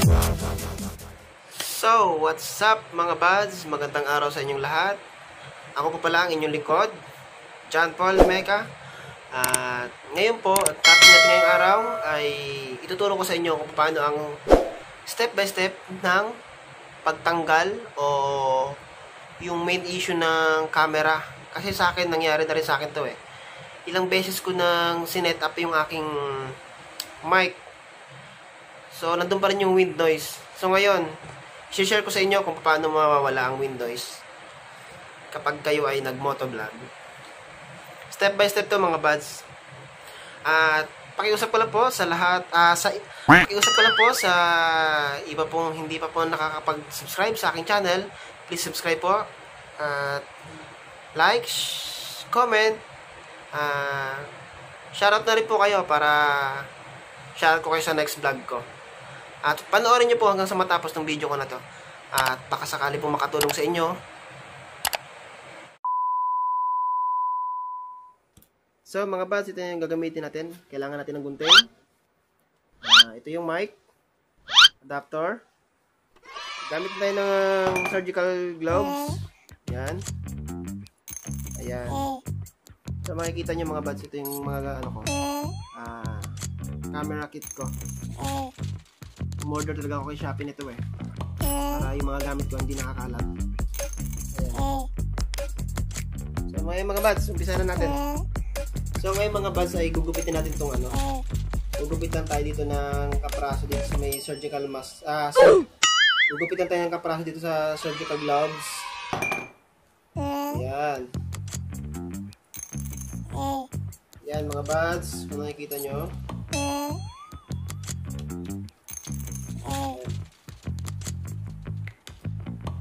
So, what's up mga buds? Magandang araw sa inyong lahat. Ako po pala ang inyong lingkod, John Paul Meca. At ngayon po, at topic natin ngayong araw ay ituturo ko sa inyo kung paano ang step by step ng pagtanggal o yung main issue ng camera. Kasi sa akin, nangyari na rin sa akin to eh. Ilang beses ko nang sinet up yung aking mic. So, nandun pa rin yung wind noise. So, ngayon, share ko sa inyo kung paano mawawala ang wind noise kapag kayo ay nag-motovlog. Step by step to mga buds. At pakiusap ko lang po sa lahat, pakiusap ko lang po sa iba pong hindi pa po nakakapag-subscribe sa aking channel. Please subscribe po. At like, comment. Shoutout na rin po kayo para shoutout ko kayo sa next vlog ko. At panoorin nyo po hanggang sa matapos ng video ko na to. At baka sakali po makatulong sa inyo. So mga buds, ito yung gagamitin natin. Kailangan natin ng gunting. Ito yung mic. Adapter. Gamit tayo ng surgical gloves. Yan. Ayan. So makikita nyo mga buds, ito yung mga camera kit ko. Umorder talaga ako kay Shopee nito eh. Para yung mga gamit ko hindi nakakalat. Ayan. So ngayon mga buds, umpisa na natin. So ngayon mga buds ay gugupitin natin itong gugupitan tayo dito ng kapraso dito sa may surgical mask. Gugupitan tayo ng kapraso dito sa surgical gloves. Ayan. Ayan mga buds, kung nakikita nyo.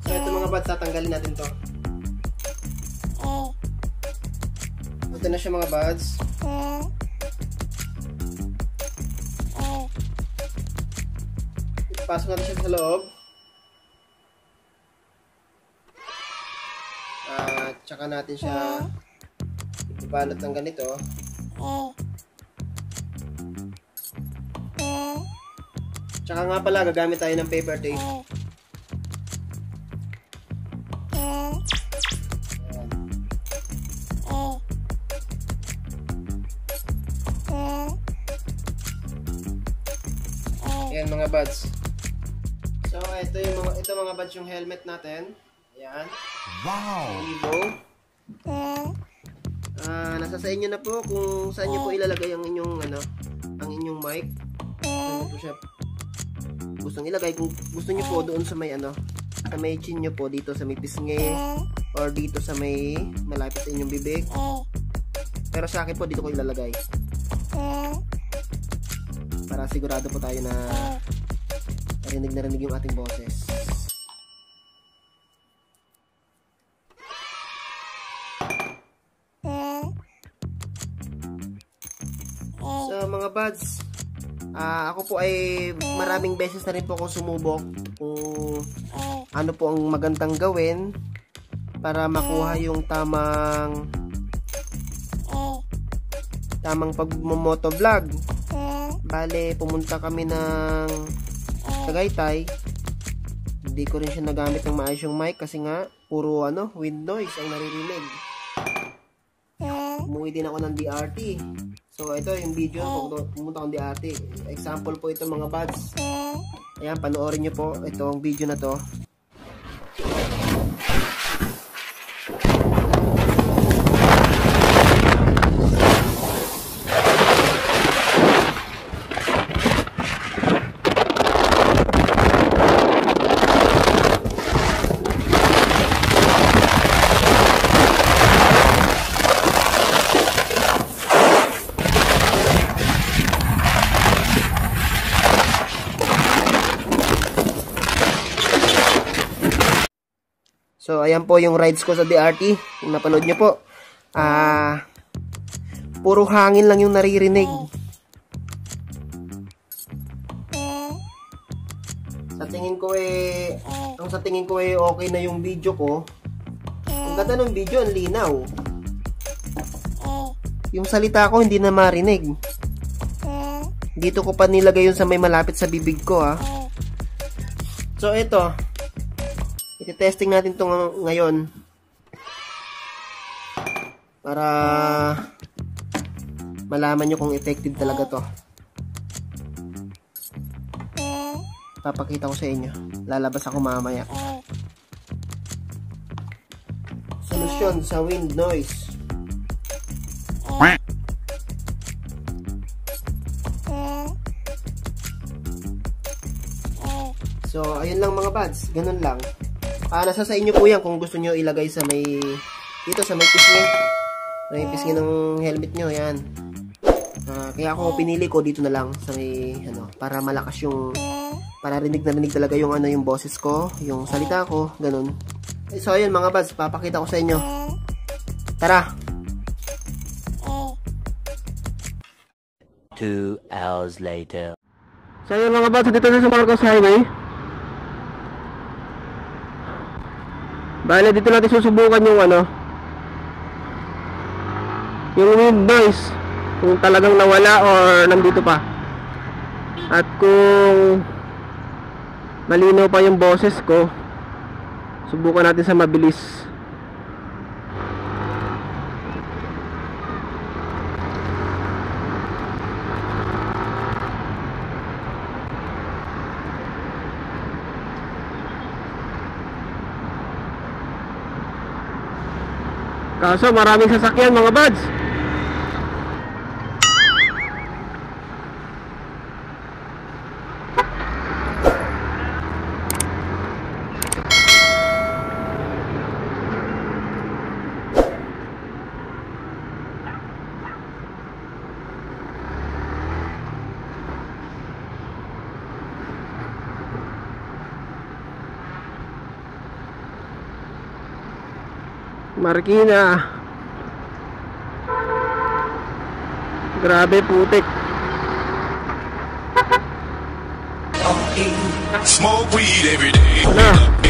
So ito mga buds, tatanggalin natin to. Ito na siya mga buds. Ipasok natin siya sa loob. At tsaka natin siya ipabalot ng ganito. Tsaka nga pala, gagamit tayo ng paper tape. Ayan mga buds. So ito mga buds yung helmet natin. Ayan. Wow. Evo. Nasa sa inyo na po kung saan niyo po ilalagay ang inyong mic. Saan po siya gustong ilagay. Kung gusto niyo po doon sa may sa may chin niyo po, dito sa may pisngi or dito sa may malapit sa inyong bibig. Pero sa akin po dito ko ilalagay. Para sigurado po tayo na narinig yung ating boses. So mga buds, ako po ay maraming beses na rin po akong sumubok kung ano po ang magandang gawin para makuha yung tamang pag-motovlog. Bale, pumunta kami ng Tagaytay. Hindi ko rin siya nagamit ng maayos yung mic kasi nga puro wind noise ang naririnig. Umuwi din ako ng DRT. So ito yung video ko, pumunta akong DRT. Example po ito mga buds. Ayan, panoorin nyo po itong video na to. So, ayan po yung rides ko sa DRT. Kung napanood nyo po. Puro hangin lang yung naririnig. Sa tingin ko okay na yung video ko. Ang ganda ng video, ang linaw. Yung salita ko hindi na marinig. Dito ko pa nilagay yun sa may malapit sa bibig ko, ha. So, ito. Iti-testing natin ito ngayon. Para malaman nyo kung effective talaga to. Papakita ko sa inyo. Lalabas ako mamaya. Solusyon sa wind noise. So, ayun lang mga buds. Ganun lang. Nasa sa inyo po yan kung gusto nyo ilagay sa may dito sa may pisngi. May pisngi ng helmet nyo. Yan. Kaya ako pinili ko dito na lang sa may para malakas yung para rinig na rinig talaga yung yung boses ko, yung salita ko, ganun. So ayun mga buds, papakita ko sa inyo. Tara. 2 hours later. So ayun mga buds, dito na sa Marcos Highway. Bale, dito natin susubukan yung yung wind noise, kung talagang nawala or nandito pa. At kung malinaw pa yung boses ko, subukan natin sa mabilis. Kaso maraming sasakyan mga buds. Marikina. Grabe putik. Smoke weed every day. Ano?